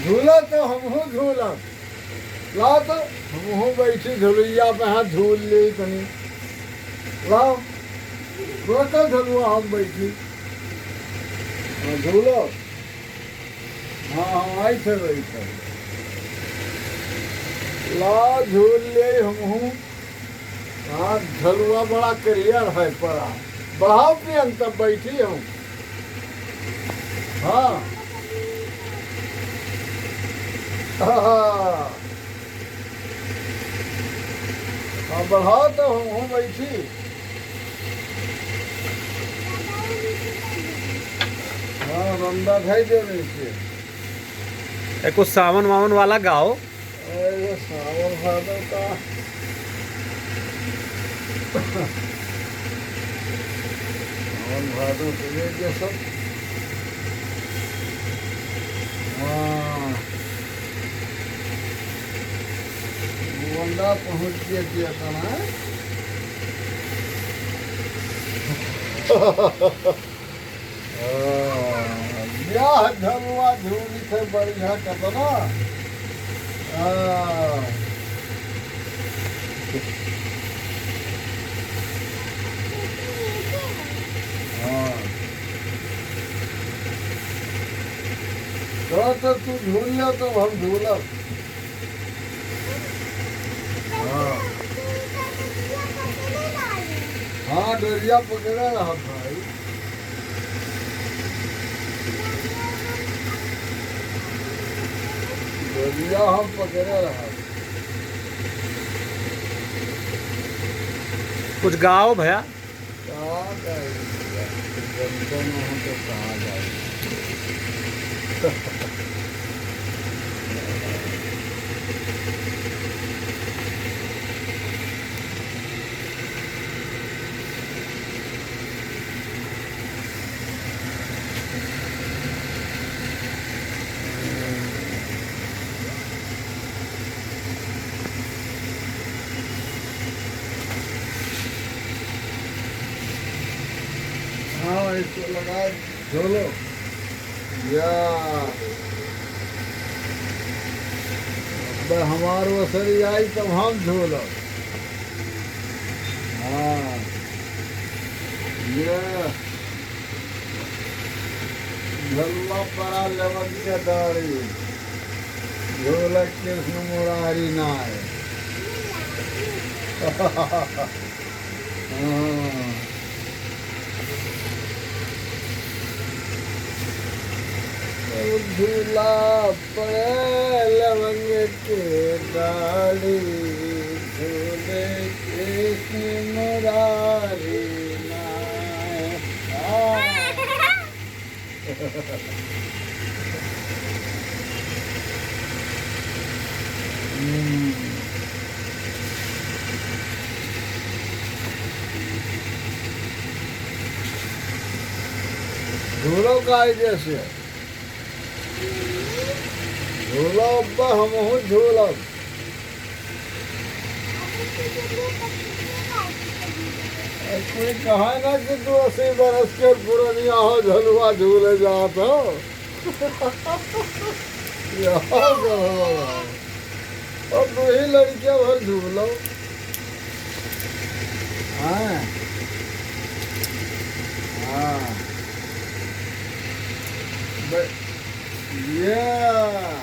झूला तो हमहू झूलब। लाओ तो हमहू बैठी झुलैया पे हाथ झूल ले तनी। लाओ रोकल झलुआ हम बैठी। हाँ झूलो। हाँ हाँ ऐसे बैठे। ला झूल ले हमहू। हाँ झलुआ बड़ा करियर है पड़ा। बढ़ाओ पियन तब बैठी हूँ। हाँ हाँ बढ़ाओ तो हूँ बैठी। हाँ बंदा भाई दे नीचे। कुछ सावन वावन वाला गाओ। अरे सावन भादो का सावन भादो के सब। हाँ बंदा पहुँच गया था ना। ब्याह झलुआ झूली थे बढ़िया कतना। तो तू झूल लो तो हम झूलब। हाँ डोरिया पकड़े रहा भाई। डोरिया हम पकड़े रहा। कुछ गाओ भैया। कहाँ जाएगी जनता में हूँ तो कहाँ जाएगी। हाँ इसको लगा झोलो या हमार वसरी आई तब हम झोलो। हाँ ये झलवा पड़ा लवन के दाढ़ी ढोलक कृष्ण मुरारी नाय। हाँ झूला पड़े लवंग के डाली झूले कृष्ण मुरारी नाय। झूलो का जैसे झूलो अब्बा हम हूँ झूलब। कोई कहा ना कि तू 80 बरस के पुरानिया हो झलुआ झूले जात हो। और दो ही लड़कियां भर झूलो। हाँ हाँ yeah